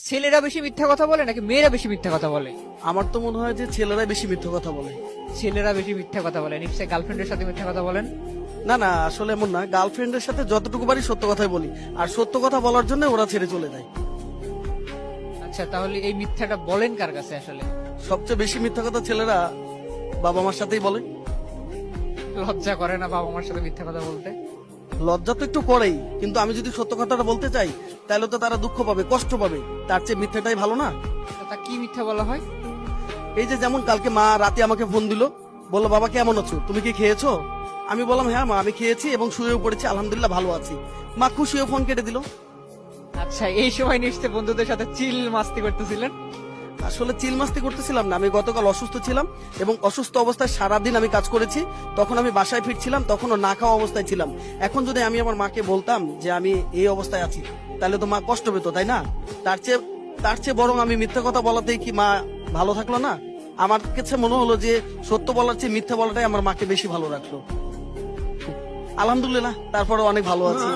ছেলেরা বেশি মিথ্যা কথা বলে নাকি মেয়েরা বেশি মিথ্যা কথা বলে? আমার তো মনে হয় যে ছেলেরাই বেশি মিথ্যা কথা বলে। ছেলেরা বেশি মিথ্যা কথা বলে, নিশ্চয়ই গার্লফ্রেন্ডের সাথে মিথ্যা কথা বলেন। না না, আসলে এমন না, গার্লফ্রেন্ডের সাথে যতটুকু পারি সত্য কথাই বলি, আর সত্য কথা বলার জন্য ওরা ছেড়ে চলে যায়। আচ্ছা, তাহলে এই মিথ্যাটা বলেন কার কাছে আসলে? সবচেয়ে বেশি মিথ্যা কথা ছেলেরা বাবা মার সাথেই বলে। লজ্জা করে না বাবা মার সাথে মিথ্যা কথা বলতে? লজ্জা তো একটু করেই, কিন্তু আমি যদি সত্য কথাটা বলতে চাই তাহলে তো তারা দুঃখ পাবে, কষ্ট পাবে, তার চেয়ে মিথ্যাটাই ভালো না? তা কি মিথ্যা বলা হয়? এই যে যেমন কালকে মা রাতে আমাকে ফোন দিল, বললো বাবা কেমন আছো, তুমি কি খেয়েছো? আমি বললাম হ্যাঁ মা আমি খেয়েছি এবং শুয়েও পড়েছি, আলহামদুলিল্লাহ ভালো আছি। মা খুশি হয়ে ফোন কেটে দিল। আচ্ছা, এই সময় নিশ্চয়ই বন্ধুদের সাথে চিল মাস্তি করতেছিলেন। আসলে চিল মাস্তি করতেছিলাম না, আমি গতকাল অসুস্থ ছিলাম এবং অসুস্থ অবস্থায় সারাদিন আমি কাজ করেছি। তখন আমি বাসায় ফিরছিলাম, তখনও না খাওয়া অবস্থায় ছিলাম। এখন যদি আমি আমার মাকে বলতাম যে আমি এই অবস্থায় আছি, তাহলে তো মা কষ্ট পেত, তাই না? তার চেয়ে বরং আমি মিথ্যা কথা বলাতেই কি মা ভালো থাকলো না? আমার কাছে মনে হলো যে সত্য বলার চেয়ে মিথ্যা বলাটাই আমার মাকে বেশি ভালো রাখলো। আলহামদুলিল্লাহ, তারপরে অনেক ভালো আছি।